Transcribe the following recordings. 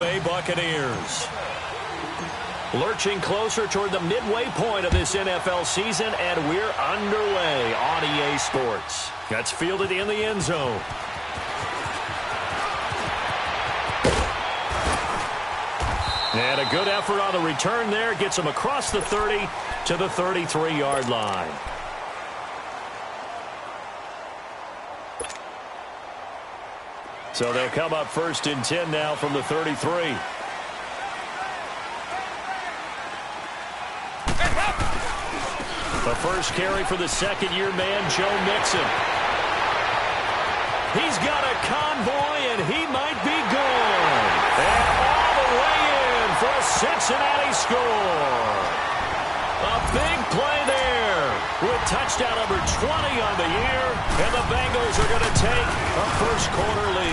Bay Buccaneers. Lurching closer toward the midway point of this NFL season, and we're underway on EA Sports. That's fielded in the end zone. And a good effort on the return there. Gets him across the 30 to the 33-yard line. So they'll come up 1st and 10 now from the 33. The first carry for the second-year man, Joe Mixon. He's got a convoy, and he might be gone. And all the way in for a Cincinnati score. A big play there with touchdown number 20 on the year, and the Bengals are going to take a first-quarter lead.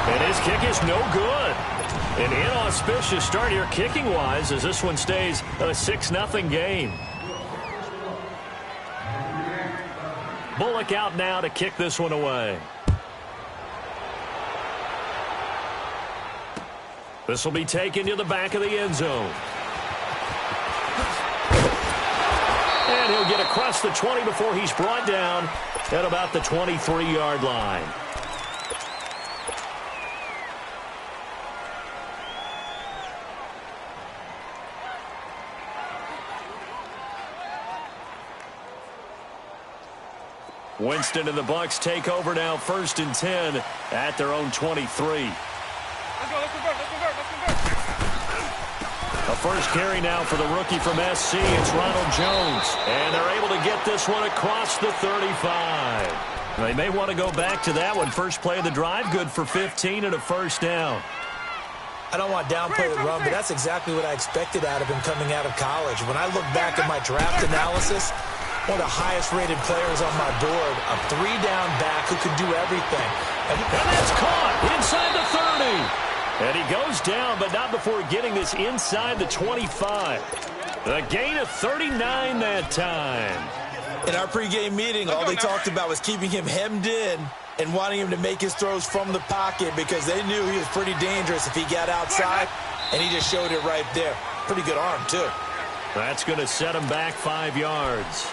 And his kick is no good. An inauspicious start here kicking-wise as this one stays a 6-0 game. Bullock out now to kick this one away. This will be taken to the back of the end zone. And he'll get across the 20 before he's brought down at about the 23-yard line. Winston and the Bucs take over now 1st and 10 at their own 23. Let's go. A first carry now for the rookie from SC. It's Ronald Jones. And they're able to get this one across the 35. They may want to go back to that one. First play of the drive, good for 15 and a first down. I don't want to downplay the run, but that's exactly what I expected out of him coming out of college. When I look back at my draft analysis, one of the highest-rated players on my board, a 3-down back who can do everything. And that's caught inside the 30. And he goes down, but not before getting this inside the 25. A gain of 39 that time. In our pregame meeting, all they talked about was keeping him hemmed in and wanting him to make his throws from the pocket because they knew he was pretty dangerous if he got outside, and he just showed it right there. Pretty good arm, too. That's going to set him back 5 yards.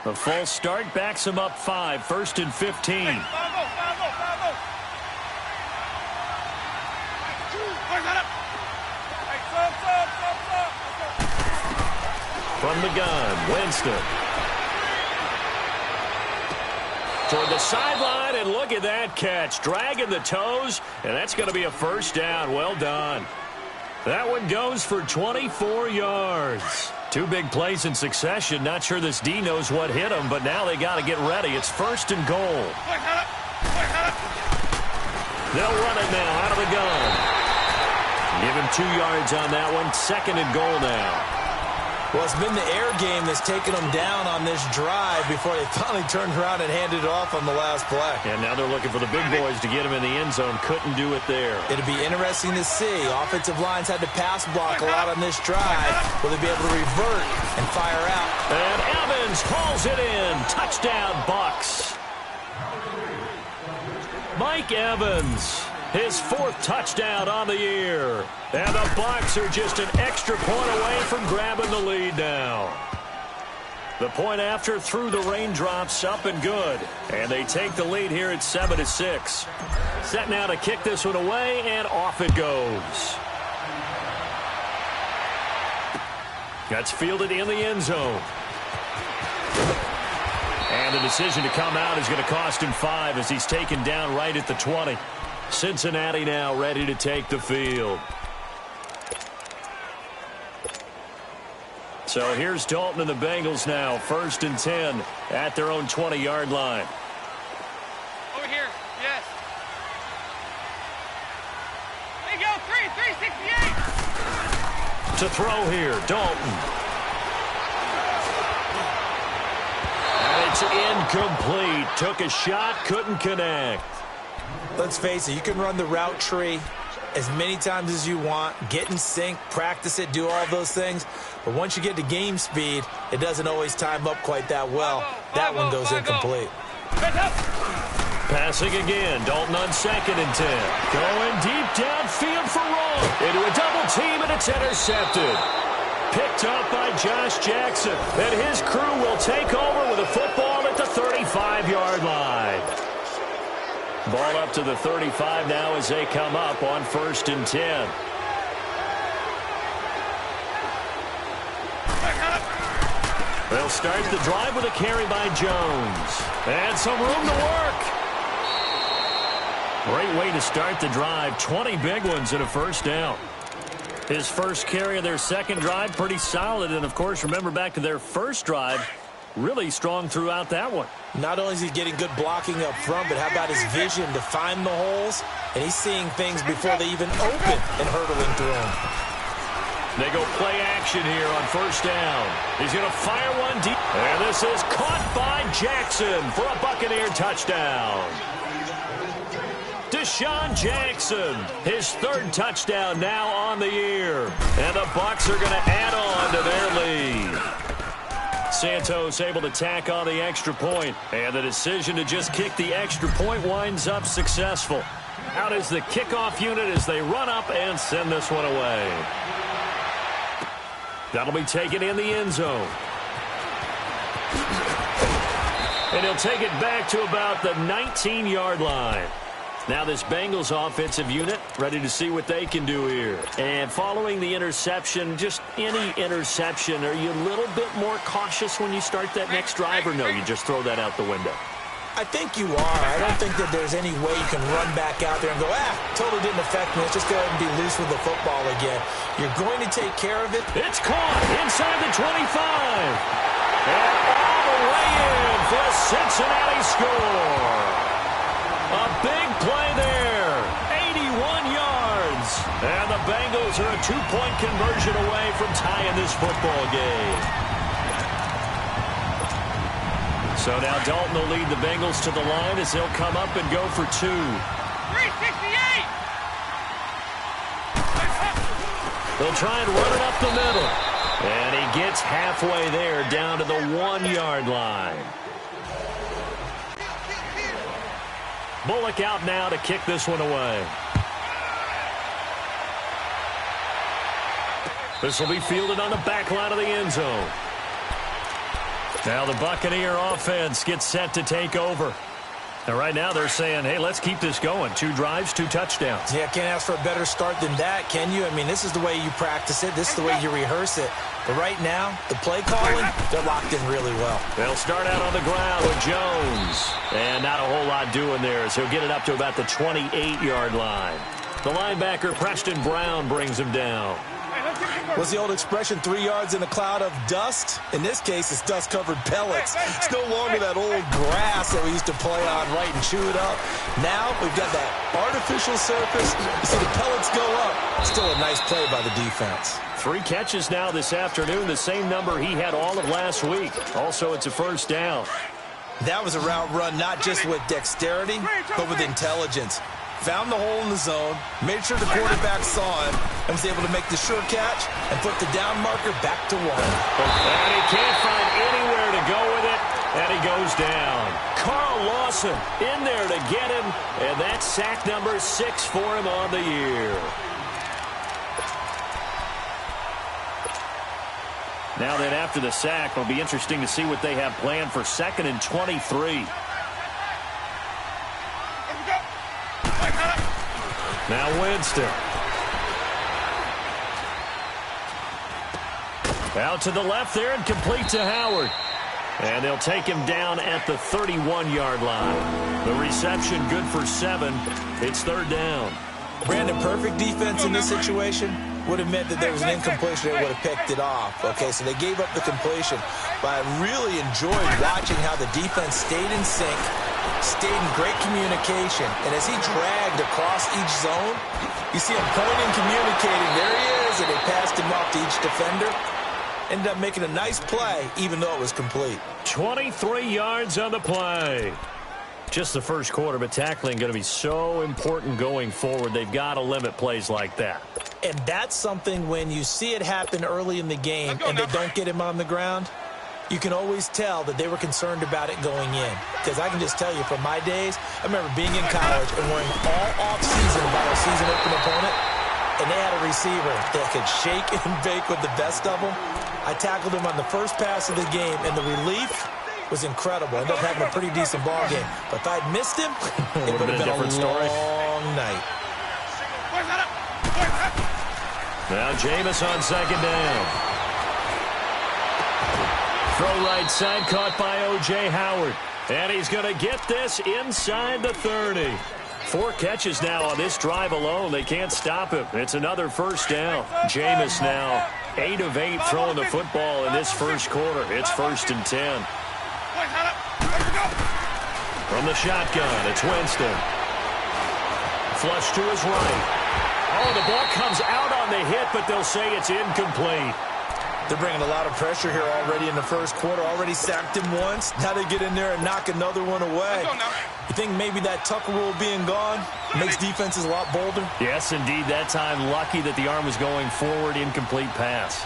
A false start backs him up 5, 1st and 15. From the gun, Winston. Toward the sideline, and look at that catch. Dragging the toes, and that's going to be a first down. Well done. That one goes for 24 yards. 2 big plays in succession. Not sure this D knows what hit him, but now they got to get ready. It's 1st and goal. They'll run it now out of the gun. Give him 2 yards on that one. 2nd and goal now. Well, it's been the air game that's taken them down on this drive before they finally turned around and handed it off on the last play. And now they're looking for the big boys to get him in the end zone. Couldn't do it there. It'll be interesting to see. Offensive lines had to pass block a lot on this drive. Will they be able to revert and fire out? And Evans hauls it in. Touchdown, Bucs. Mike Evans, his 4th touchdown on the year. And the Bucs are just an extra point away from grabbing the lead now. The point after through the raindrops, up and good. And they take the lead here at 7-6. Set now to kick this one away, and off it goes. That's fielded in the end zone. And the decision to come out is going to cost him 5 as he's taken down right at the 20. Cincinnati now ready to take the field. So here's Dalton and the Bengals now, 1st and 10 at their own 20-yard line. Over here, yes. There you go, 368. To throw here, Dalton. And it's incomplete. Took a shot, couldn't connect. Let's face it, you can run the route tree as many times as you want, get in sync, practice it, do all those things. But once you get to game speed, it doesn't always time up quite that well. That one goes incomplete. Passing again, Dalton on 2nd and 10. Going deep downfield for Rowe. Into a double team, and it's intercepted. Picked up by Josh Jackson. And his crew will take over with a football at the 35-yard line. Ball up to the 35 now as they come up on 1st and 10. They'll start the drive with a carry by Jones. And some room to work. Great way to start the drive. 20 big ones and a first down. His first carry of their second drive, pretty solid. And, of course, remember back to their first drive, really strong throughout that one. Not only is he getting good blocking up front, but how about his vision to find the holes? And he's seeing things before they even open and hurtling through them. They go play action here on 1st down. He's going to fire one deep. And this is caught by Jackson for a Buccaneer touchdown. Deshaun Jackson, his 3rd touchdown now on the year. And the Bucs are going to add on to their lead. Santos able to tack on the extra point. And the decision to just kick the extra point winds up successful. Out is the kickoff unit as they run up and send this one away. That'll be taken in the end zone. And he'll take it back to about the 19-yard line. Now this Bengals offensive unit ready to see what they can do here. And following the interception, just any interception, are you a little bit more cautious when you start that next drive, or no, you just throw that out the window? I think you are. I don't think that there's any way you can run back out there and go, totally didn't affect me. Let's just go ahead and be loose with the football again. You're going to take care of it. It's caught inside the 25. And all the way in for a Cincinnati score. A big play there. 81 yards. And the Bengals are a 2-point conversion away from tying this football game. So now Dalton will lead the Bengals to the line as they'll come up and go for 2. 368. They'll try and run it up the middle. And he gets halfway there down to the 1-yard line. Bullock out now to kick this one away. This will be fielded on the back line of the end zone. Now the Buccaneer offense gets set to take over. And right now they're saying, hey, let's keep this going. 2 drives, 2 touchdowns. Yeah, can't ask for a better start than that, can you? I mean, this is the way you practice it. This is the way you rehearse it. But right now, the play calling, they're locked in really well. They'll start out on the ground with Jones. And not a whole lot doing there as he'll get it up to about the 28-yard line. The linebacker, Preston Brown, brings him down. What's the old expression, 3 yards in a cloud of dust? In this case, it's dust-covered pellets. It's no longer that old grass that we used to play on, right, and chew it up. Now we've got that artificial surface. You see the pellets go up. Still a nice play by the defense. 3 catches now this afternoon, the same number he had all of last week. Also, it's a first down. That was a route run not just with dexterity, but with intelligence. Found the hole in the zone, made sure the quarterback saw it, and was able to make the sure catch and put the down marker back to 1. And he can't find anywhere to go with it, and he goes down. Carl Lawson in there to get him, and that's sack number 6 for him on the year. Now then, after the sack, it'll be interesting to see what they have planned for 2nd and 23. Now Winston. Out to the left there and complete to Howard. And they'll take him down at the 31-yard line. The reception good for 7. It's 3rd down. Brandon, perfect defense in this situation would have meant that there was an incompletion. They would have picked it off. Okay, so they gave up the completion. But I really enjoyed watching how the defense stayed in sync, stayed in great communication. And as he dragged across each zone, you see him pointing, communicating. There he is, and they passed him off to each defender. Ended up making a nice play, even though it was complete. 23 yards on the play. Just the first quarter, but tackling going to be so important going forward. They've got to limit plays like that. And that's something when you see it happen early in the game and they don't get him on the ground, you can always tell that they were concerned about it going in. Because I can just tell you from my days, I remember being in college and worrying all off-season about a season-open opponent, and they had a receiver that could shake and bake with the best of them. I tackled him on the first pass of the game, and the relief was incredible. I ended up having a pretty decent ball game. But if I'd missed him, it would have been a long night. Now Jameis on second down. Throw right side, caught by O.J. Howard. And he's going to get this inside the 30. 4 catches now on this drive alone. They can't stop him. It's another first down. Jameis now 8 of 8 throwing the football in this first quarter. It's 1st and 10. From the shotgun, it's Winston. Flush to his right. Oh, the ball comes out on the hit, but they'll say it's incomplete. They're bringing a lot of pressure here already in the first quarter. Already sacked him once. Now they get in there and knock another one away. You think maybe that Tucker rule being gone makes defenses a lot bolder? Yes, indeed. That time, lucky that the arm was going forward. Incomplete pass.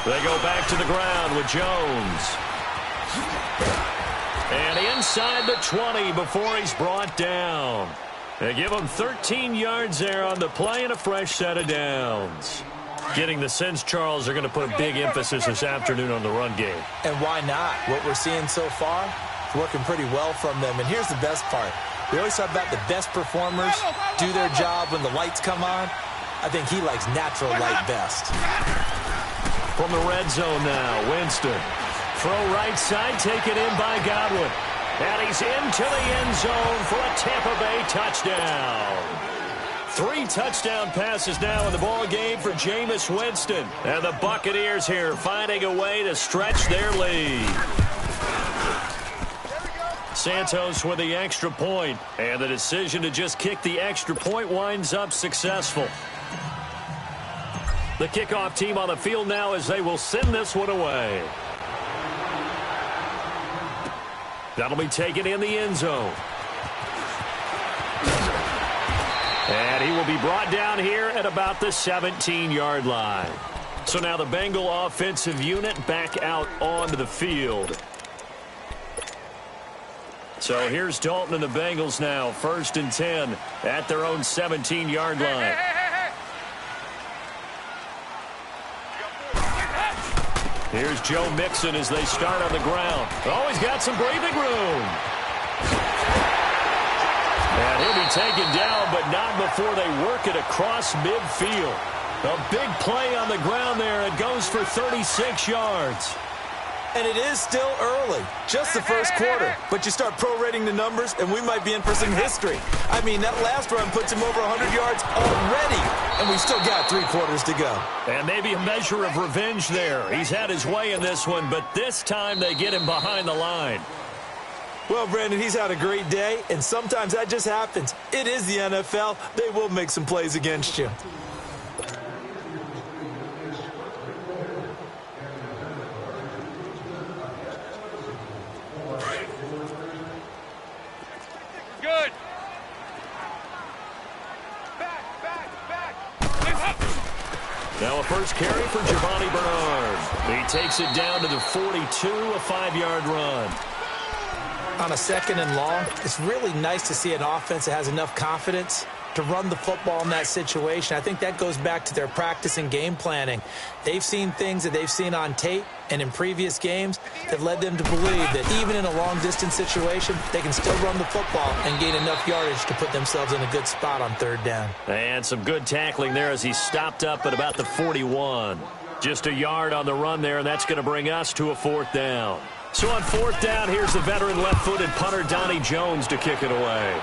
They go back to the ground with Jones. And inside the 20 before he's brought down. They give him 13 yards there on the play and a fresh set of downs. Getting the sense, Charles, they're going to put a big emphasis this afternoon on the run game. And why not? What we're seeing so far is working pretty well from them. And here's the best part. We always talk about the best performers do their job when the lights come on. I think he likes natural light best. From the red zone now, Winston. Throw right side, taken in by Godwin. And he's into the end zone for a Tampa Bay touchdown. 3 touchdown passes now in the ball game for Jameis Winston. And the Buccaneers here finding a way to stretch their lead. Santos with the extra point. And the decision to just kick the extra point winds up successful. The kickoff team on the field now as they will send this one away. That'll be taken in the end zone. And he will be brought down here at about the 17-yard line. So now the Bengal offensive unit back out onto the field. So here's Dalton and the Bengals now, 1st and 10 at their own 17-yard line. Here's Joe Mixon as they start on the ground. Oh, he's got some breathing room. And he'll be taken down, but not before they work it across midfield. A big play on the ground there. It goes for 36 yards. And it is still early, just the first quarter. But you start prorating the numbers, and we might be in for some history. I mean, that last run puts him over 100 yards already, and we still got 3 quarters to go. And maybe a measure of revenge there. He's had his way in this one, but this time they get him behind the line. Well, Brandon, he's had a great day, and sometimes that just happens. It is the NFL. They will make some plays against you. Good. Now a first carry for Giovanni Bernard. He takes it down to the 42, a 5-yard run. On a 2nd and long, it's really nice to see an offense that has enough confidence to run the football in that situation. I think that goes back to their practice and game planning. They've seen things that they've seen on tape and in previous games that led them to believe that even in a long-distance situation, they can still run the football and gain enough yardage to put themselves in a good spot on 3rd down. And some good tackling there as he stopped up at about the 41. Just a yard on the run there, and that's going to bring us to a 4th down. So on 4th down, here's the veteran left-footed punter Donnie Jones to kick it away.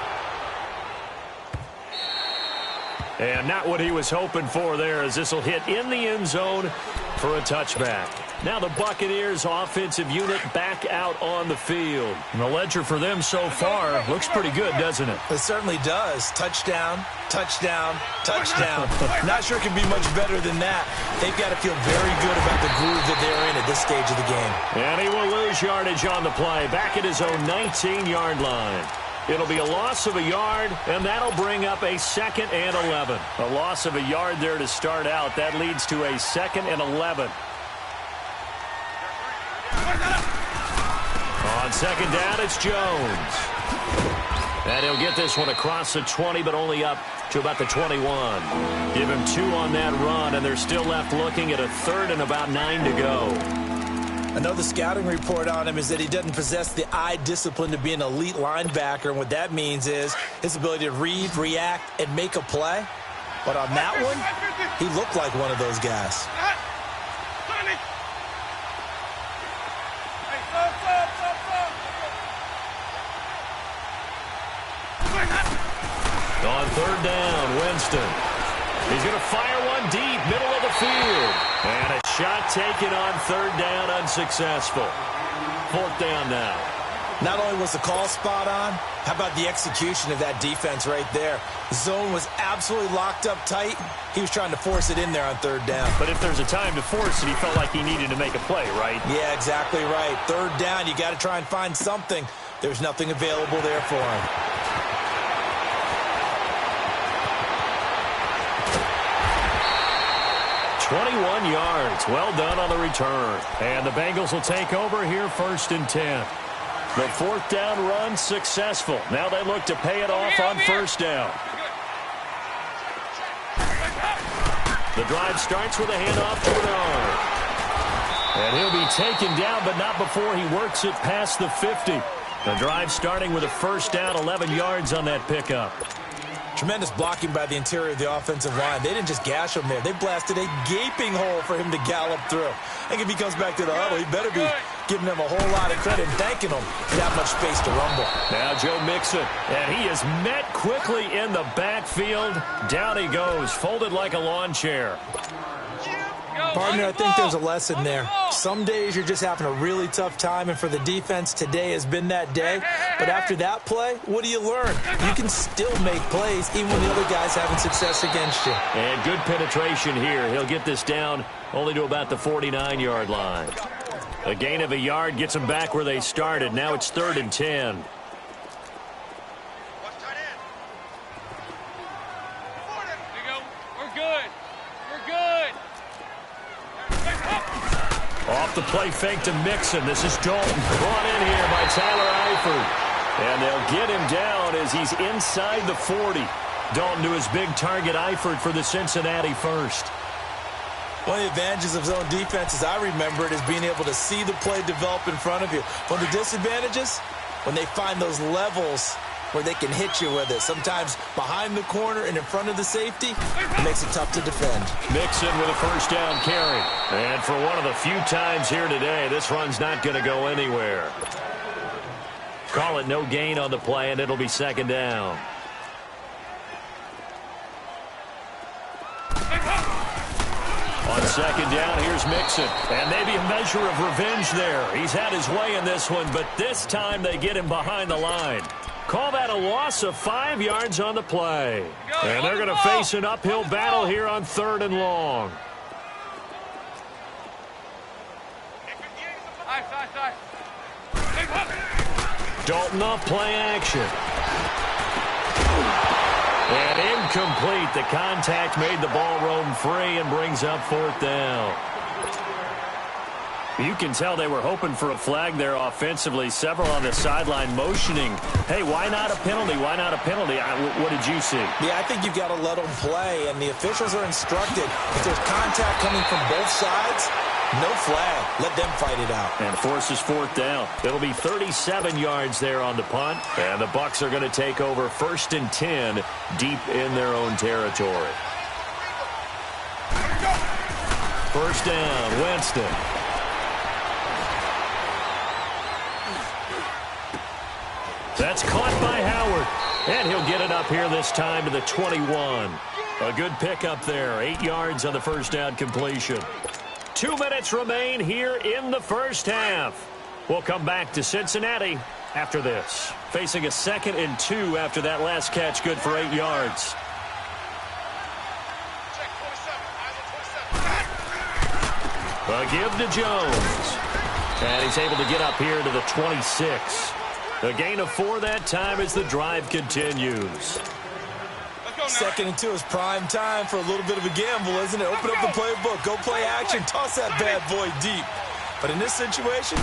And not what he was hoping for there, as this will hit in the end zone for a touchback. Now the Buccaneers offensive unit back out on the field. And the ledger for them so far looks pretty good, doesn't it? It certainly does. Touchdown, touchdown, touchdown. Not sure it can be much better than that. They've got to feel very good about the groove that they're in at this stage of the game. And he will lose yardage on the play, back at his own 19-yard line. It'll be a loss of a yard, and that'll bring up a 2nd and 11. A loss of a yard there to start out. That leads to a 2nd and 11. On 2nd down, it's Jones. And he'll get this one across the 20, but only up to about the 21. Give him 2 on that run, and they're still left looking at a 3rd and about 9 to go. Another scouting report on him is that he doesn't possess the eye discipline to be an elite linebacker, and what that means is his ability to read, react, and make a play. But on that one, he looked like one of those guys. On 3rd down, Winston. He's going to fire one deep, middle of the field. And a shot taken on 3rd down, unsuccessful. 4th down now. Not only was the call spot on, how about the execution of that defense right there? The zone was absolutely locked up tight. He was trying to force it in there on 3rd down. But if there's a time to force it, he felt like he needed to make a play, right? Yeah, exactly right. 3rd down, you got to try and find something. There's nothing available there for him. 21 yards. Well done on the return. And the Bengals will take over here 1st and 10. The 4th down run successful. Now they look to pay it off on 1st down. The drive starts with a handoff to Bernard. And he'll be taken down, but not before he works it past the 50. The drive starting with a 1st down, 11 yards on that pickup. Tremendous blocking by the interior of the offensive line. They didn't just gash him there. They blasted a gaping hole for him to gallop through. I think if he comes back to the huddle, he better be giving them a whole lot of credit and thanking them for that much space to rumble. Now Joe Mixon, and he is met quickly in the backfield. Down he goes, folded like a lawn chair. Partner, I think there's a lesson there. Some days you're just having a really tough time, and for the defense, today has been that day. But after that play, what do you learn? You can still make plays even when the other guy's having success against you. And good penetration here. He'll get this down only to about the 49-yard line. A gain of a yard gets them back where they started. Now it's 3rd and 10. Off the play fake to Mixon. This is Dalton. Brought in here by Tyler Eifert. And they'll get him down as he's inside the 40. Dalton to his big target, Eifert, for the Cincinnati first. One of the advantages of zone defense, as I remember it, is being able to see the play develop in front of you. One of the disadvantages, when they find those levels where they can hit you with it. Sometimes behind the corner and in front of the safety, it makes it tough to defend. Mixon with a 1st down carry. And for one of the few times here today, this run's not going to go anywhere. Call it no gain on the play, and it'll be 2nd down. On 2nd down, here's Mixon. And maybe a measure of revenge there. He's had his way in this one, but this time they get him behind the line. Call that a loss of 5 yards on the play. And they're going to face an uphill battle here on 3rd and long. Dalton off play action. And incomplete. The contact made the ball roam free and brings up 4th down. You can tell they were hoping for a flag there offensively. Several on the sideline motioning. Hey, why not a penalty? Why not a penalty? What did you see? Yeah, I think you've got to let them play, and the officials are instructed. If there's contact coming from both sides, no flag. Let them fight it out. And forces 4th down. It'll be 37 yards there on the punt. And the Bucs are going to take over 1st and 10 deep in their own territory. 1st down, Winston. That's caught by Howard. And he'll get it up here this time to the 21. A good pickup there. 8 yards on the 1st down completion. 2 minutes remain here in the first half. We'll come back to Cincinnati after this. Facing a 2nd and 2 after that last catch, good for 8 yards. A give to Jones. And he's able to get up here to the 26. A gain of 4 that time as the drive continues. 2nd and 2 is prime time for a little bit of a gamble, isn't it? Open up the playbook, go play action, toss that bad boy deep. But in this situation,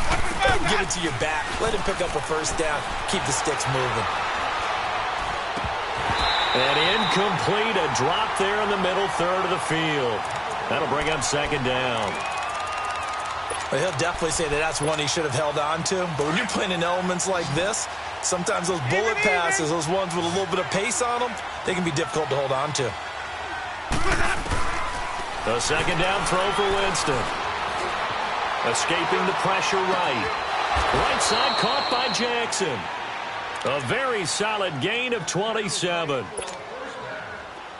give it to your back. Let him pick up a first down. Keep the sticks moving. And incomplete, a drop there in the middle third of the field. That'll bring up 2nd down. Well, he'll definitely say that that's one he should have held on to. But when you're playing in elements like this, sometimes those bullet passes, those ones with a little bit of pace on them, they can be difficult to hold on to. The 2nd down throw for Winston. Escaping the pressure right. Right side caught by Jackson. A very solid gain of 27.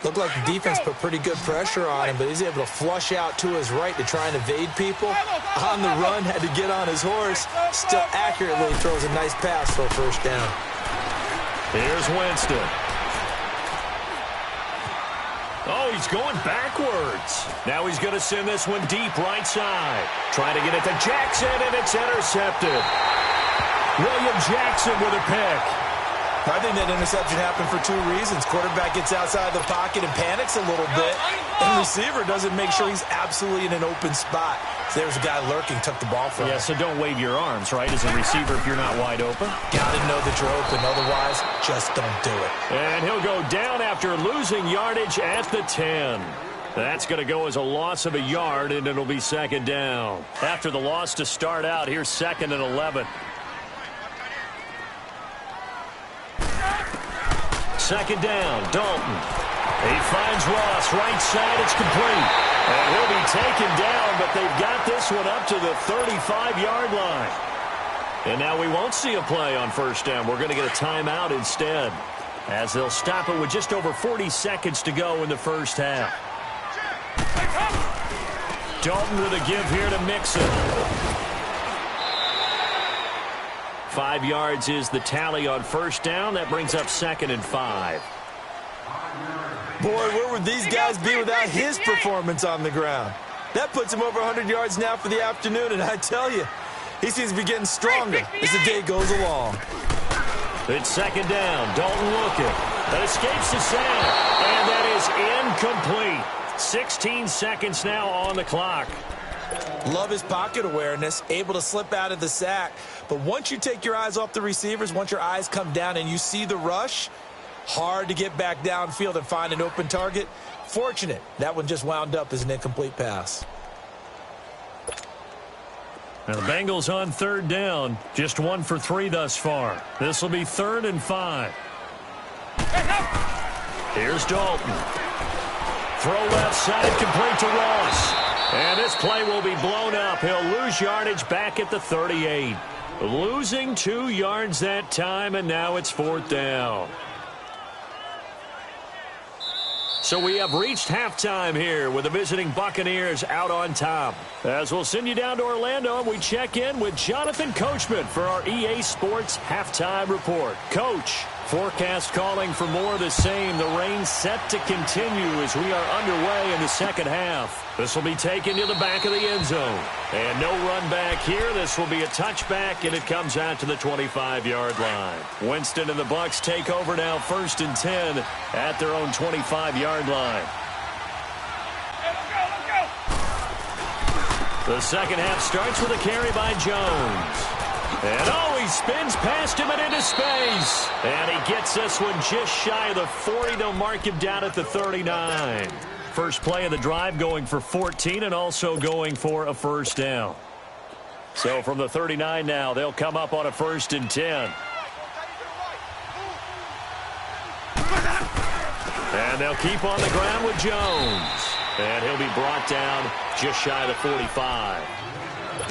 Looked like the defense put pretty good pressure on him, but he's able to flush out to his right to try and evade people. On the run, had to get on his horse. Still accurately throws a nice pass for a first down. Here's Winston. Oh, he's going backwards. Now he's going to send this one deep right side. Trying to get it to Jackson, and it's intercepted. William Jackson with a pick. I think that interception happened for 2 reasons. Quarterback gets outside the pocket and panics a little bit, and receiver doesn't make sure he's absolutely in an open spot. So there's a guy lurking, took the ball from him. Yeah, so don't wave your arms, right, as a receiver if you're not wide open. Got to know that you're open. Otherwise, just don't do it. And he'll go down after losing yardage at the 10. That's going to go as a loss of a yard, and it'll be 2nd down. After the loss to start out, here's 2nd and 11. 2nd down, Dalton. He finds Ross, right side, it's complete. And he'll be taken down, but they've got this one up to the 35-yard line. And now we won't see a play on first down. We're going to get a timeout instead, as they'll stop it with just over 40 seconds to go in the first half. Dalton with a give here to Mixon. 5 yards is the tally on first down. That brings up 2nd and 5. Boy, where would these guys be without his performance on the ground? That puts him over 100 yards now for the afternoon, and I tell you, he seems to be getting stronger as the day goes along. It's 2nd down. Dalton looking. That escapes the sack, and that is incomplete. 16 seconds now on the clock. Love his pocket awareness, able to slip out of the sack. But once you take your eyes off the receivers, once your eyes come down and you see the rush, hard to get back downfield and find an open target. Fortunate, that one just wound up as an incomplete pass. Now the Bengals on 3rd down, just 1 for 3 thus far. This will be 3rd and 5. Here's Dalton. Throw left side, complete to Ross. And this play will be blown up. He'll lose yardage back at the 38. Losing 2 yards that time, and now it's 4th down. So we have reached halftime here with the visiting Buccaneers out on top. As we'll send you down to Orlando, we check in with Jonathan Coachman for our EA Sports Halftime Report. Coach, forecast calling for more of the same. The rain set to continue as we are underway in the second half. This will be taken to the back of the end zone. And no run back here. This will be a touchback, and it comes out to the 25-yard line. Winston and the Bucs take over now 1st and 10 at their own 25-yard line. The second half starts with a carry by Jones. And oh, he spins past him and into space. And he gets this one just shy of the 40. They'll mark him down at the 39. First play of the drive going for 14 and also going for a first down. So from the 39 now, they'll come up on a 1st and 10. And they'll keep on the ground with Jones. And he'll be brought down just shy of the 45.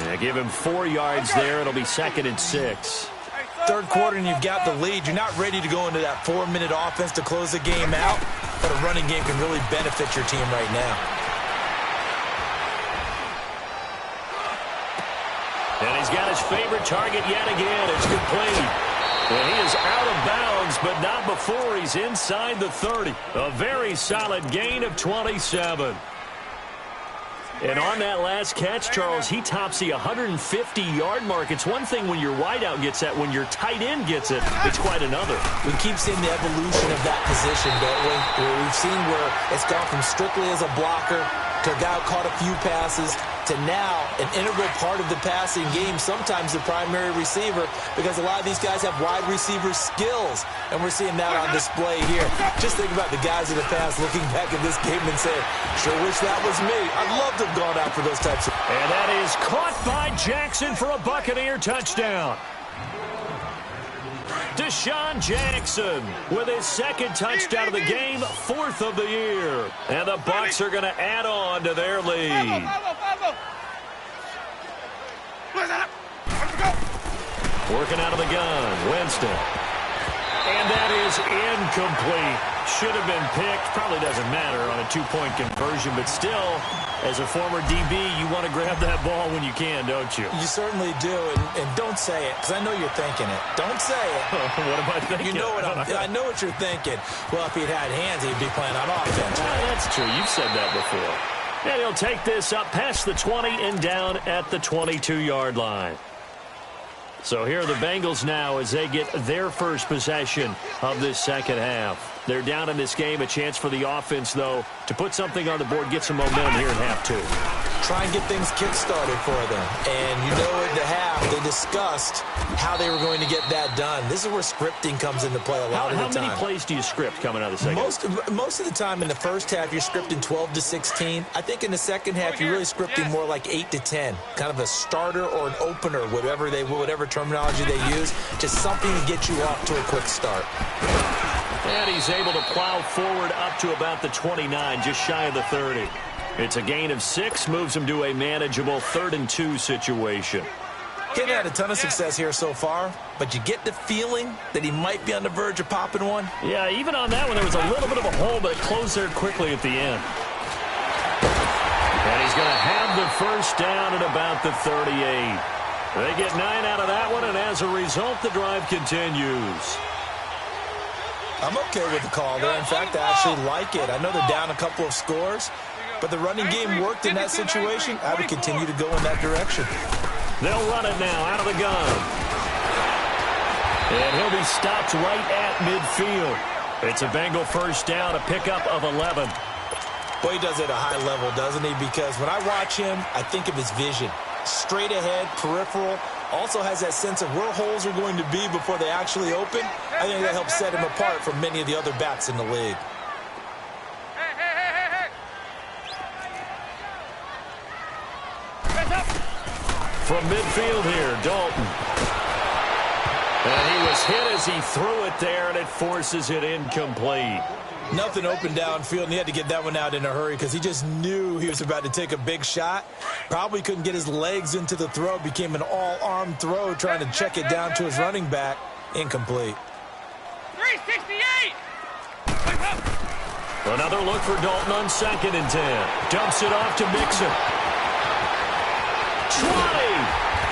And give him 4 yards there. It'll be 2nd and 6. Third quarter and you've got the lead. You're not ready to go into that 4-minute offense to close the game out, but a running game can really benefit your team right now. he's got his favorite target yet again. It's complete. And he is out of bounds, but not before he's inside the 30. A very solid gain of 27. And on that last catch, Charles, he tops the 150-yard mark. It's one thing when your wideout gets that. When your tight end gets it, it's quite another. We keep seeing the evolution of that position, don't we? Where we've seen where it's gone from strictly as a blocker to a guy who caught a few passes to now an integral part of the passing game, sometimes the primary receiver, because a lot of these guys have wide receiver skills, and we're seeing that on display here. Just think about the guys in the past looking back at this game and saying, sure wish that was me. I'd love to have gone out for those types of... And that is caught by Jackson for a Buccaneer touchdown. Deshaun Jackson with his second touchdown of the game, 4th of the year. And the Bucs are going to add on to their lead. Working out of the gun, Winston. And that is incomplete. Should have been picked. Probably doesn't matter on a two-point conversion, but still, as a former DB, you want to grab that ball when you can, don't you? You certainly do, and don't say it, because I know you're thinking it. Don't say it. What am I thinking? You know what I know what you're thinking. Well, if he'd had hands, he'd be playing on offense. Well, that's true. You've said that before. And he'll take this up past the 20 and down at the 22-yard line. So here are the Bengals now as they get their first possession of this second half. They're down in this game. A chance for the offense, though, to put something on the board, get some momentum here in half two. Try and get things kick-started for them. And you know at the half, they discussed how they were going to get that done. This is where scripting comes into play a lot of the time. How many plays do you script coming out of the second? Most of the time in the first half, you're scripting 12 to 16. I think in the second half, you're really scripting more like 8 to 10. Kind of a starter or an opener, whatever terminology they use. Just something to get you off to a quick start. And he's able to plow forward up to about the 29, just shy of the 30. It's a gain of 6, moves him to a manageable 3rd and 2 situation. He hasn't had a ton of success here so far, but you get the feeling that he might be on the verge of popping one. Yeah, even on that one, there was a little bit of a hole, but it closed there quickly at the end. And he's going to have the first down at about the 38. They get 9 out of that one, and as a result, the drive continues. I'm okay with the call there. In fact, I actually like it. I know they're down a couple of scores, but the running game worked in that situation. I would continue to go in that direction. They'll run it now out of the gun. And he'll be stopped right at midfield. It's a Bengal first down, a pickup of 11. Boy, he does it at a high level, doesn't he? Because when I watch him, I think of his vision. Straight ahead, peripheral. Also has that sense of where holes are going to be before they actually open. I think that helps set him apart from many of the other backs in the league. From midfield here, Dalton. And he was hit as he threw it there, and it forces it incomplete. Nothing open downfield, and he had to get that one out in a hurry because he just knew he was about to take a big shot. Probably couldn't get his legs into the throw. Became an all-arm throw trying to check it down to his running back. Incomplete. 368! Another look for Dalton on 2nd and 10. Dumps it off to Mixon. 20!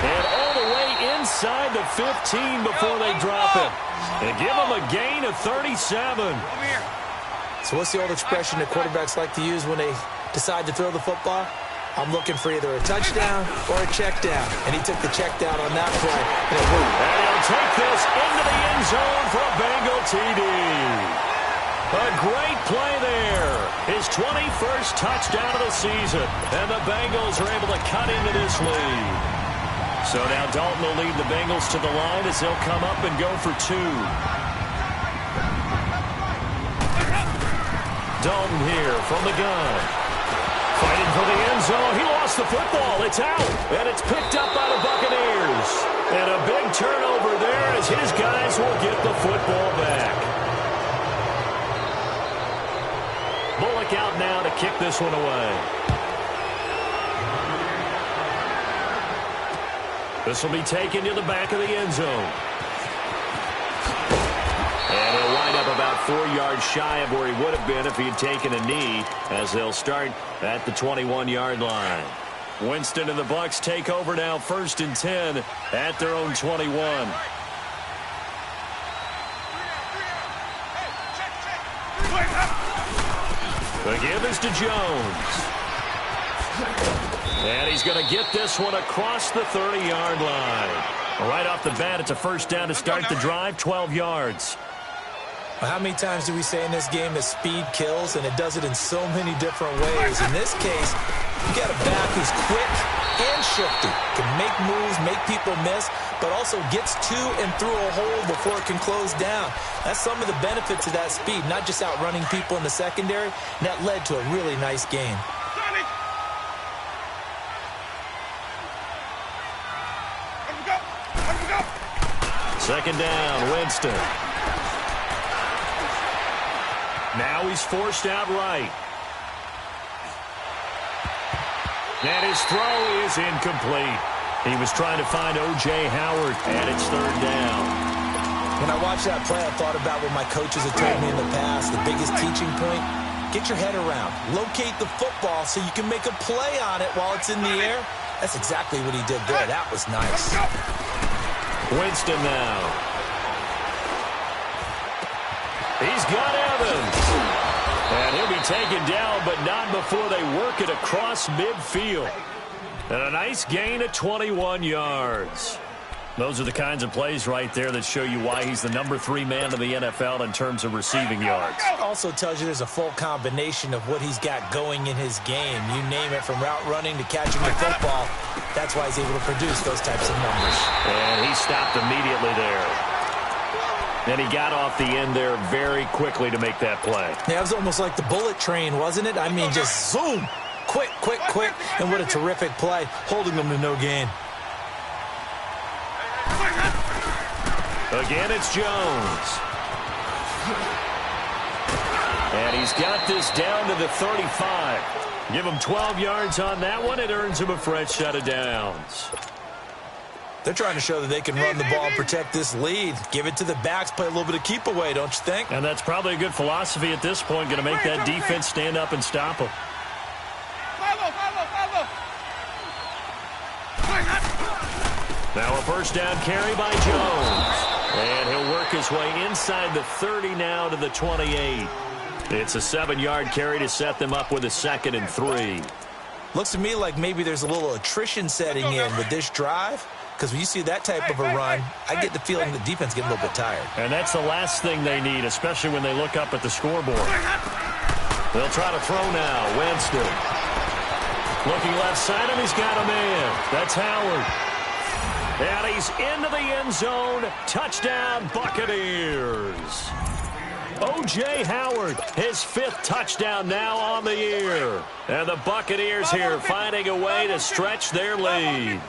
And all the way inside the 15 before they drop it. And give him a gain of 37. So what's the old expression that quarterbacks like to use when they decide to throw the football? I'm looking for either a touchdown or a check down. And he took the check down on that play. And he'll take this into the end zone for a Bengal TD. A great play there. His 21st touchdown of the season. And the Bengals are able to cut into this lead. So now Dalton will lead the Bengals to the line as they'll come up and go for 2. Dalton here from the gun. Fighting for the end zone. He lost the football. It's out. And it's picked up by the Buccaneers. And a big turnover there as his guys will get the football back. Bullock out now to kick this one away. This will be taken to the back of the end zone. And he'll wind up about 4 yards shy of where he would have been if he had taken a knee, as they'll start at the 21-yard line. Winston and the Bucs take over now, 1st and 10 at their own 21. The give is to Jones. And he's going to get this one across the 30-yard line. Right off the bat, it's a 1st down to start the drive, 12 yards. How many times do we say in this game that speed kills, and it does it in so many different ways? In this case, you got a back who's quick and shifty, can make moves, make people miss, but also gets to and through a hole before it can close down. That's some of the benefits of that speed, not just outrunning people in the secondary. And that led to a really nice game. 2nd down, Winston. Now he's forced out right. And his throw is incomplete. He was trying to find O.J. Howard, and it's 3rd down. When I watched that play, I thought about what my coaches have told me in the past. The biggest teaching point, get your head around. Locate the football so you can make a play on it while it's in the air. That's exactly what he did there. That was nice. Winston now. He's got Evans. And he'll be taken down, but not before they work it across midfield. And a nice gain of 21 yards. Those are the kinds of plays right there that show you why he's the number 3 man in the NFL in terms of receiving yards. Also tells you there's a full combination of what he's got going in his game. You name it, from route running to catching the football. That's why he's able to produce those types of numbers. And he stopped immediately there. And he got off the end there very quickly to make that play. Yeah, it was almost like the bullet train, wasn't it? I mean, just zoom. Quick, quick, quick. And what a terrific play, holding them to no gain. Again, it's Jones. And he's got this down to the 35. Give him 12 yards on that one. It earns him a fresh set of downs. They're trying to show that they can run the ball and protect this lead. Give it to the backs, play a little bit of keep away, don't you think? And that's probably a good philosophy at this point, going to make that defense stand up and stop him. Now a 1st down carry by Jones. And he'll work his way inside the 30 now to the 28. It's a 7-yard carry to set them up with a 2nd and 3. Looks to me like maybe there's a little attrition setting in with this drive. Because when you see that type of a run, I get the feeling the defense getting a little bit tired. And that's the last thing they need, especially when they look up at the scoreboard. They'll try to throw now. Winston. Looking left side, and he's got a man. That's Howard. And he's into the end zone. Touchdown, Buccaneers. O.J. Howard, his 5th touchdown now on the year. And the Buccaneers here finding a way to stretch their lead.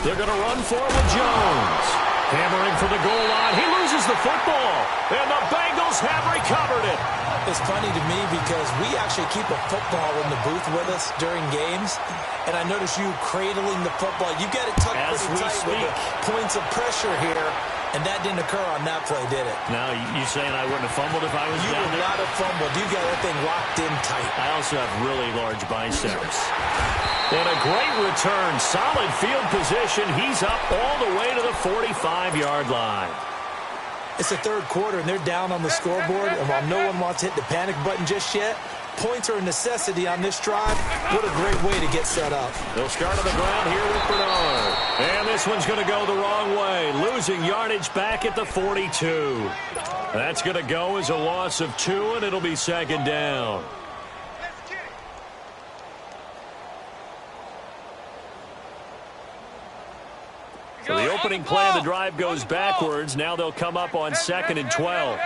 They're going to run for it with Jones. Hammering for the goal line. He loses the football. And the Bengals have recovered it. It's funny to me because we actually keep a football in the booth with us during games. And I notice you cradling the football. You got it tucked pretty tight with the points of pressure here. And that didn't occur on that play, did it? Now, you saying I wouldn't have fumbled if I was down there? You would not have fumbled. You got that thing locked in tight. I also have really large biceps. And a great return. Solid field position. He's up all the way to the 45-yard line. It's the 3rd quarter, and they're down on the scoreboard. And while no one wants to hit the panic button just yet, points are a necessity on this drive. What a great way to get set up. They'll start on the ground here with Bernard. And this one's going to go the wrong way. Losing yardage back at the 42. That's going to go as a loss of 2, and it'll be 2nd down. So the opening play of the drive goes backwards. Now they'll come up on 2nd and 12.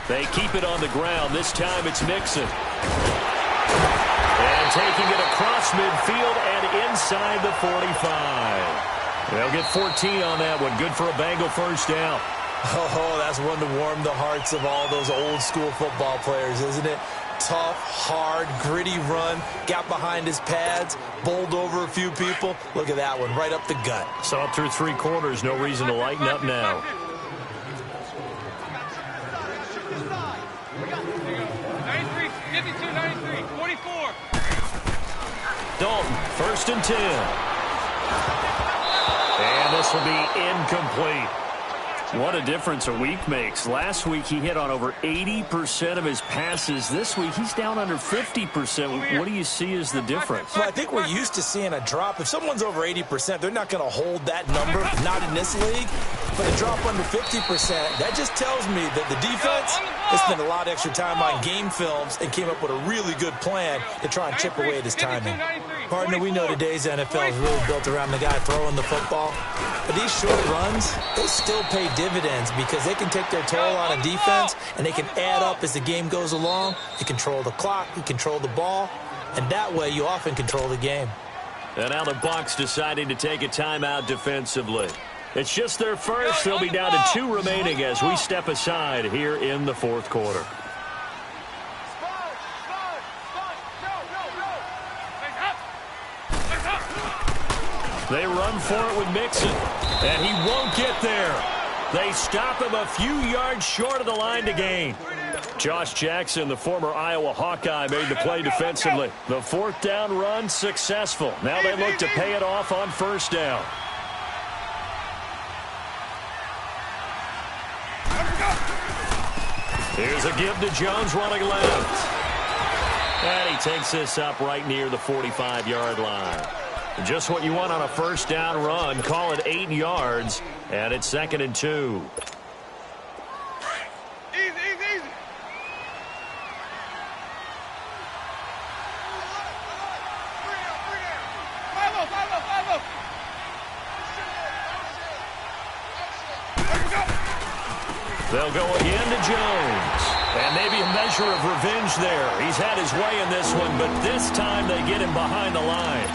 They keep it on the ground. This time it's Mixon. And taking it across midfield and inside the 45. They'll get 14 on that one. Good for a Bengal 1st down. Oh, that's one to warm the hearts of all those old school football players, isn't it? Tough, hard, gritty run. Got behind his pads, bowled over a few people. Look at that one, right up the gut. Saw it through 3 quarters. No reason to lighten up now. 52-93, 44. Dalton, 1st and 10. And this will be incomplete. What a difference a week makes. Last week he hit on over 80% of his passes. This week he's down under 50%. What do you see as the difference? Well, I think we're used to seeing a drop. If someone's over 80%, they're not going to hold that number, not in this league. But a drop under 50%, that just tells me that the defense has spent a lot of extra time on game films and came up with a really good plan to try and chip away at his timing. Partner, we know today's NFL is really built around the guy throwing the football. But these short runs, they still pay dividends because they can take their toll on a defense and they can add up as the game goes along. You control the clock, you control the ball, and that way you often control the game. And now the Bucs deciding to take a timeout defensively. It's just their first. They'll be down to 2 remaining as we step aside here in the 4th quarter. They run for it with Mixon, and he won't get there. They stop him a few yards short of the line to gain. Josh Jackson, the former Iowa Hawkeye, made the play defensively. The 4th down run successful. Now they look to pay it off on 1st down. Here's a give to Jones running left. And he takes this up right near the 45-yard line. Just what you want on a 1st down run. Call it 8 yards, and it's 2nd and 2. Easy. Five-oh. They'll go again to Jones. And maybe a measure of revenge there. He's had his way in this one, but this time they get him behind the line.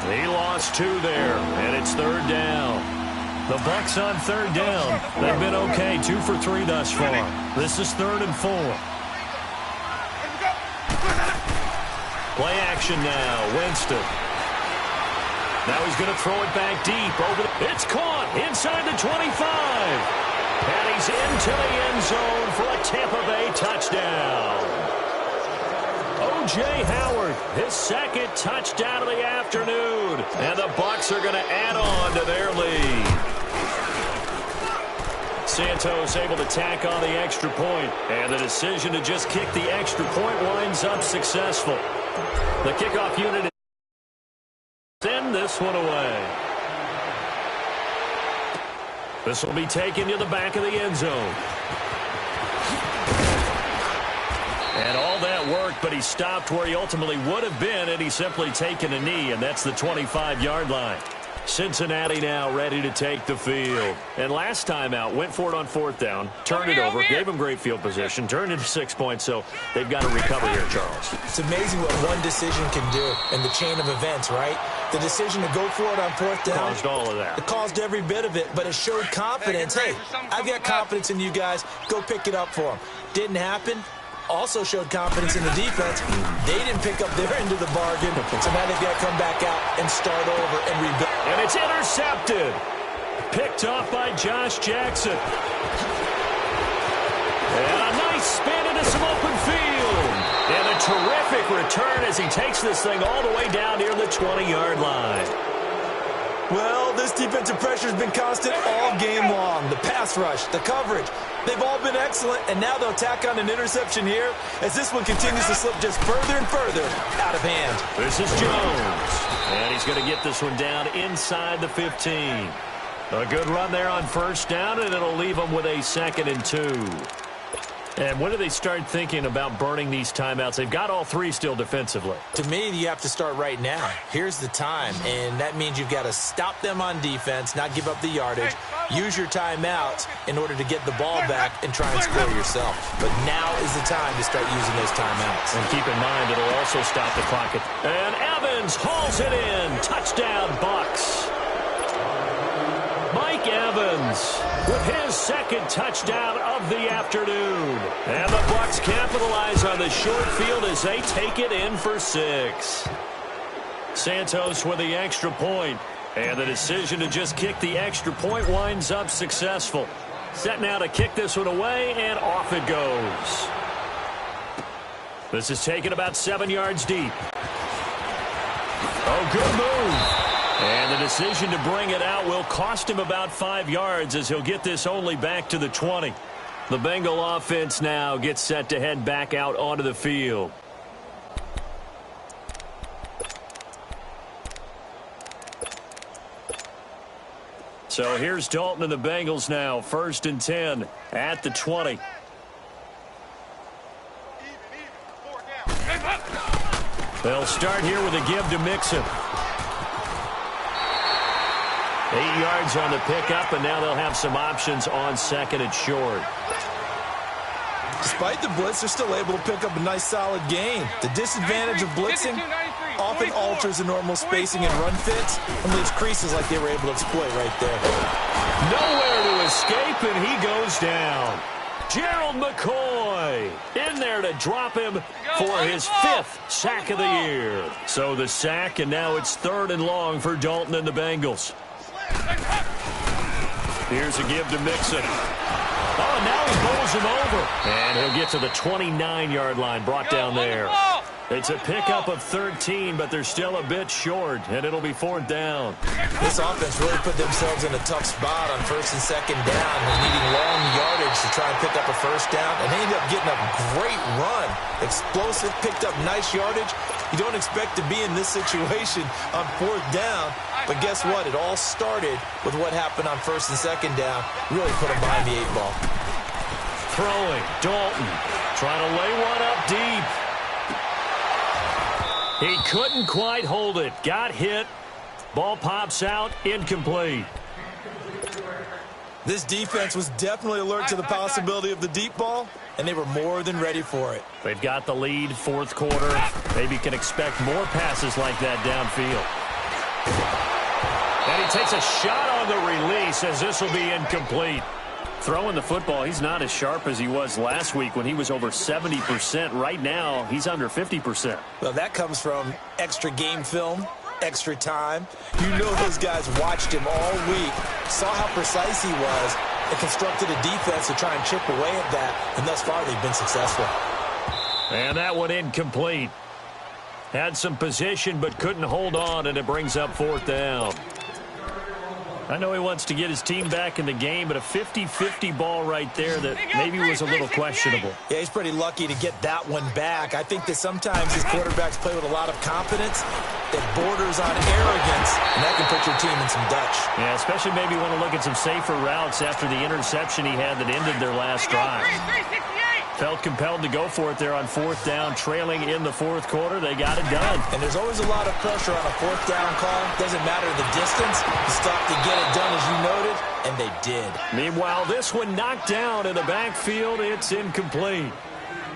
He lost 2 there, and it's 3rd down. The Bucs on 3rd down. They've been okay, 2 for 3 thus far. This is 3rd and 4. Play action now, Winston. Now he's going to throw it back deep. It's caught inside the 25. And he's into the end zone for a Tampa Bay touchdown. O.J. Howard, his 2nd touchdown of the afternoon. And the Bucs are going to add on to their lead. Santos able to tack on the extra point. And the decision to just kick the extra point winds up successful. The kickoff unit send this one away. This will be taken to the back of the end zone. And all that worked, but he stopped where he ultimately would have been, and he's simply taken a knee, and that's the 25-yard line. Cincinnati now ready to take the field. And last time out, went for it on 4th down, turned it over, gave him great field position, turned into 6 points, so they've got to recover here, Charles. It's amazing what one decision can do in the chain of events, right? The decision to go for it on 4th down. Caused all of that. It caused every bit of it, but it showed confidence. Hey, I've got confidence in you guys. Go pick it up for them. Didn't happen. Also showed confidence in the defense. They didn't pick up their end of the bargain, so now they've got to come back out and start over and rebuild. And it's intercepted. Picked off by Josh Jackson. And a nice spin into some open field. And a terrific return as he takes this thing all the way down near the 20-yard line. Well, this defensive pressure has been constant all game long. The pass rush, the coverage, they've all been excellent, and now they'll tack on an interception here as this one continues to slip just further and further out of hand. This is Jones, and he's going to get this one down inside the 15. A good run there on 1st down, and it'll leave them with a 2nd and 2. And when do they start thinking about burning these timeouts? They've got all 3 still defensively. To me, you have to start right now. Here's the time, and that means you've got to stop them on defense, not give up the yardage, use your timeouts in order to get the ball back and try and score yourself. But now is the time to start using those timeouts. And keep in mind, it'll also stop the clock. And Evans hauls it in. Touchdown, Bucs. Mike Evans with his 2nd touchdown of the afternoon. And the Bucs capitalize on the short field as they take it in for 6. Santos with the extra point. And the decision to just kick the extra point winds up successful. Set now to kick this one away, and off it goes. This is taken about 7 yards deep. Oh, good move. And the decision to bring it out will cost him about 5 yards as he'll get this only back to the 20. The Bengal offense now gets set to head back out onto the field. So here's Dalton and the Bengals now, 1st and 10 at the 20. They'll start here with a give to Mixon. 8 yards on the pickup, and now they'll have some options on 2nd and short. Despite the blitz, they're still able to pick up a nice, solid gain. The disadvantage of blitzing often alters the normal spacing and run fits and leaves creases like they were able to exploit right there. Nowhere to escape, and he goes down. Gerald McCoy in there to drop him for his 5th sack of the year. So the sack, and now it's 3rd and long for Dalton and the Bengals. Here's a give to Mixon. Oh, now he bowls him over. And he'll get to the 29-yard line, brought down there. It's a pickup of 13, but they're still a bit short, and it'll be 4th down. This offense really put themselves in a tough spot on 1st and 2nd down and needing long yardage to try and pick up a 1st down, and they ended up getting a great run. Explosive, picked up nice yardage. You don't expect to be in this situation on 4th down, but guess what? It all started with what happened on 1st and 2nd down. Really put them behind the 8 ball. Throwing, Dalton trying to lay one up deep. He couldn't quite hold it. Got hit. Ball pops out. Incomplete. This defense was definitely alert to the possibility of the deep ball, and they were more than ready for it. They've got the lead, 4th quarter. Maybe can expect more passes like that downfield. And he takes a shot on the release as this will be incomplete. Throwing the football, he's not as sharp as he was last week when he was over 70%. Right now, he's under 50%. Well, that comes from extra game film, extra time. You know those guys watched him all week, saw how precise he was, and constructed a defense to try and chip away at that, and thus far they've been successful. And that one incomplete. Had some position but couldn't hold on, and it brings up 4th down. I know he wants to get his team back in the game, but a 50-50 ball right there that maybe was a little questionable. Yeah, he's pretty lucky to get that one back. I think that sometimes his quarterbacks play with a lot of confidence that borders on arrogance, and that can put your team in some Dutch. Yeah, especially maybe want to look at some safer routes after the interception he had that ended their last drive. Felt compelled to go for it there on 4th down, trailing in the 4th quarter. They got it done. And there's always a lot of pressure on a 4th down call. Doesn't matter the distance. You stop to get it done, as you noted, and they did. Meanwhile, this one knocked down in the backfield. It's incomplete.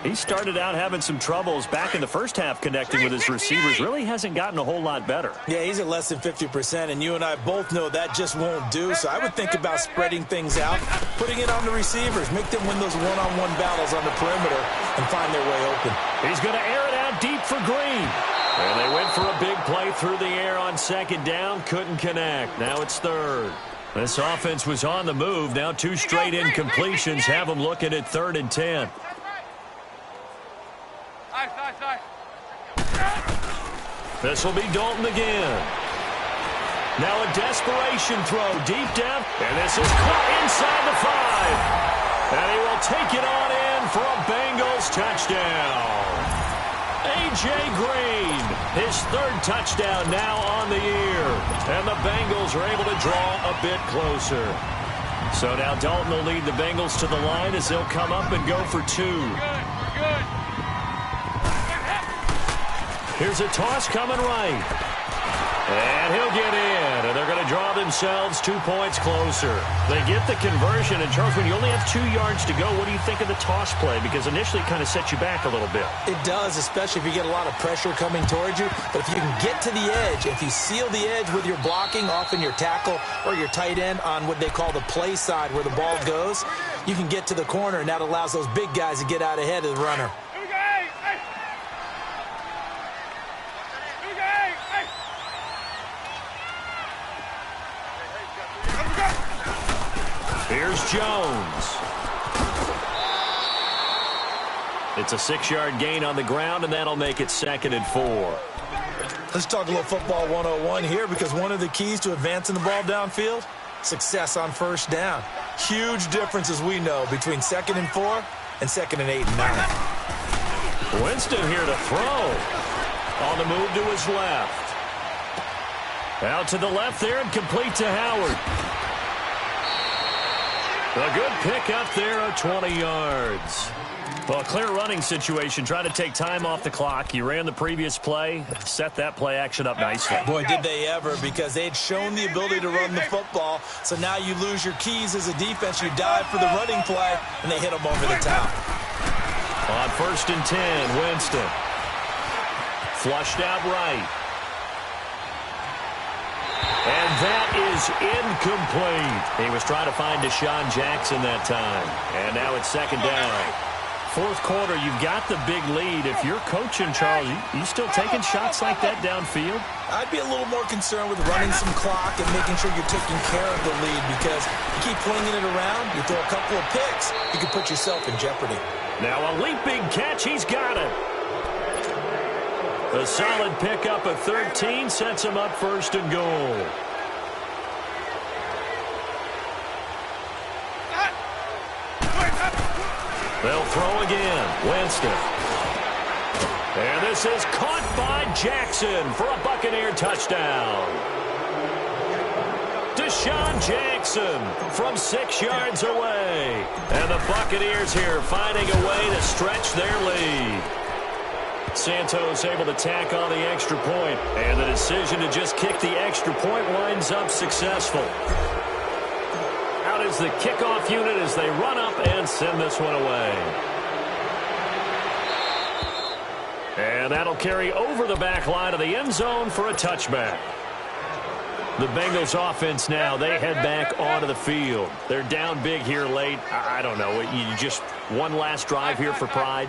He started out having some troubles back in the first half connecting with his receivers. Really hasn't gotten a whole lot better. Yeah, he's at less than 50%, and you and I both know that just won't do. So I would think about spreading things out, putting it on the receivers, make them win those one-on-one battles on the perimeter and find their way open. He's going to air it out deep for Green. And they went for a big play through the air on 2nd down. Couldn't connect. Now it's 3rd. This offense was on the move. Now 2 straight incompletions have them looking at 3rd and 10. This will be Dalton again. Now a desperation throw deep down, and this is caught inside the 5. And he will take it on in for a Bengals touchdown. A.J. Green, his 3rd touchdown now on the year. And the Bengals are able to draw a bit closer. So now Dalton will lead the Bengals to the line as they'll come up and go for 2. Good. Here's a toss coming right. And he'll get in. And they're going to draw themselves 2 points closer. They get the conversion. And, Charles, when you only have 2 yards to go, what do you think of the toss play? Because initially it kind of sets you back a little bit. It does, especially if you get a lot of pressure coming towards you. But if you can get to the edge, if you seal the edge with your blocking, often your tackle or your tight end on what they call the play side where the ball goes, you can get to the corner, and that allows those big guys to get out ahead of the runner. Here's Jones. It's a 6-yard gain on the ground, and that'll make it 2nd and 4. Let's talk a little football 101 here, because one of the keys to advancing the ball downfield, success on first down. Huge difference, as we know, between 2nd and 4 and 2nd and 8 and 9. Winston here to throw. On the move to his left. Out to the left there and complete to Howard. A good pick up there of 20 yards. Well, a clear running situation. Trying to take time off the clock. You ran the previous play, set that play action up nicely. Boy, did they ever, because they'd shown the ability to run the football. So now you lose your keys as a defense. You dive for the running play, and they hit them over the top. On 1st and 10, Winston. Flushed out right. And that is incomplete. He was trying to find Deshaun Jackson that time. And now it's 2nd down. 4th quarter, you've got the big lead. If you're coaching, Charles, you still taking shots like that downfield? I'd be a little more concerned with running some clock and making sure you're taking care of the lead, because you keep flinging it around, you throw a couple of picks, you can put yourself in jeopardy. Now a leaping catch, he's got it. A solid pickup of 13 sets him up 1st and goal. They'll throw again. Winston. And this is caught by Jackson for a Buccaneer touchdown. Deshaun Jackson from 6 yards away. And the Buccaneers here finding a way to stretch their lead. Santos able to tack on the extra point, and the decision to just kick the extra point winds up successful. Out is the kickoff unit as they run up and send this one away. And that'll carry over the back line of the end zone for a touchback. The Bengals offense now, they head back onto the field. They're down big here late. I don't know, you just one last drive here for pride?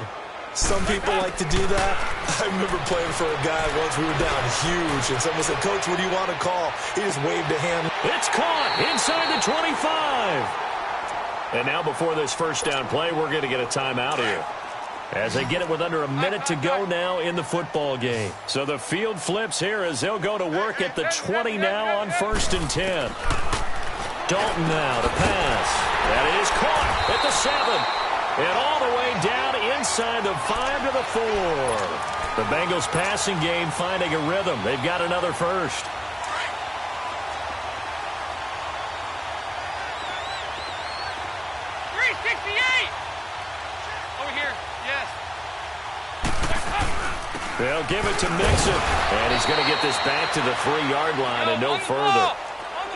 Some people like to do that. I remember playing for a guy once. We were down huge, and someone said, "Coach, what do you want to call?" He just waved a hand. It's caught inside the 25. And now before this first down play, we're going to get a timeout here, as they get it with under a minute to go now in the football game. So the field flips here as they'll go to work at the 20 now on 1st and 10. Dalton now to pass. That is caught at the 7. And all the way down inside the 5 to the 4. The Bengals passing game finding a rhythm. They've got another first. Over here, yes. They'll give it to Mixon. And he's going to get this back to the 3-yard line and no further.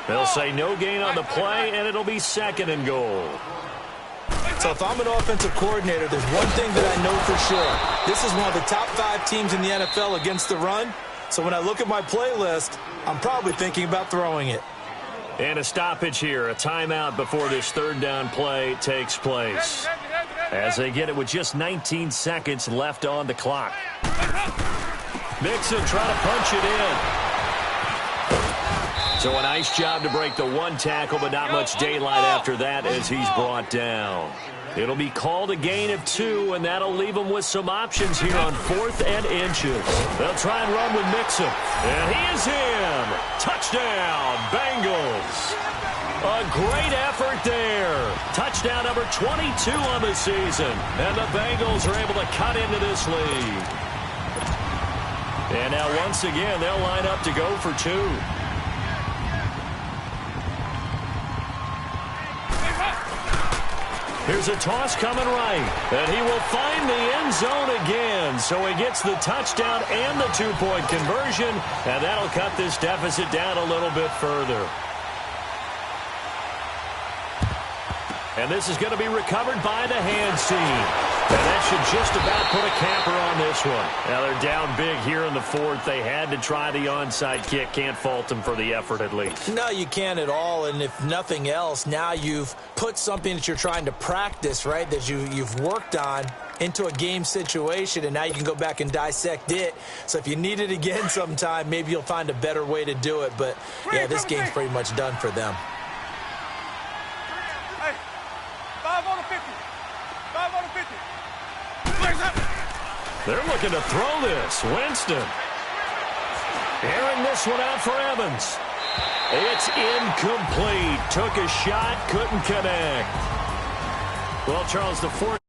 They'll say no gain on the play, and it'll be 2nd and goal. So if I'm an offensive coordinator, there's one thing that I know for sure. This is one of the top 5 teams in the NFL against the run. So when I look at my playlist, I'm probably thinking about throwing it. And a stoppage here, a timeout before this 3rd down play takes place, as they get it with just 19 seconds left on the clock. Mixon trying to punch it in. So a nice job to break the 1 tackle, but not much daylight after that as he's brought down. It'll be called a gain of 2, and that'll leave them with some options here on 4th and inches. They'll try and run with Mixon. And he is in. Touchdown, Bengals. A great effort there. Touchdown number 22 on the season. And the Bengals are able to cut into this lead. And now once again, they'll line up to go for 2. Here's a toss coming right, and he will find the end zone again. So he gets the touchdown and the 2-point conversion, and that'll cut this deficit down a little bit further. And this is going to be recovered by the hands team. And that should just about put a capper on this one. Now they're down big here in the 4th. They had to try the onside kick. Can't fault them for the effort at least. No, you can't at all. And if nothing else, now you've put something that you're trying to practice, right, that you've worked on into a game situation, and now you can go back and dissect it. So if you need it again sometime, maybe you'll find a better way to do it. But, yeah, this game's pretty much done for them. 5 on the 50. 5 on the 50. They're looking to throw this. Winston. Airing this one out for Evans. It's incomplete. Took a shot, couldn't connect. Well, Charles, the fourth.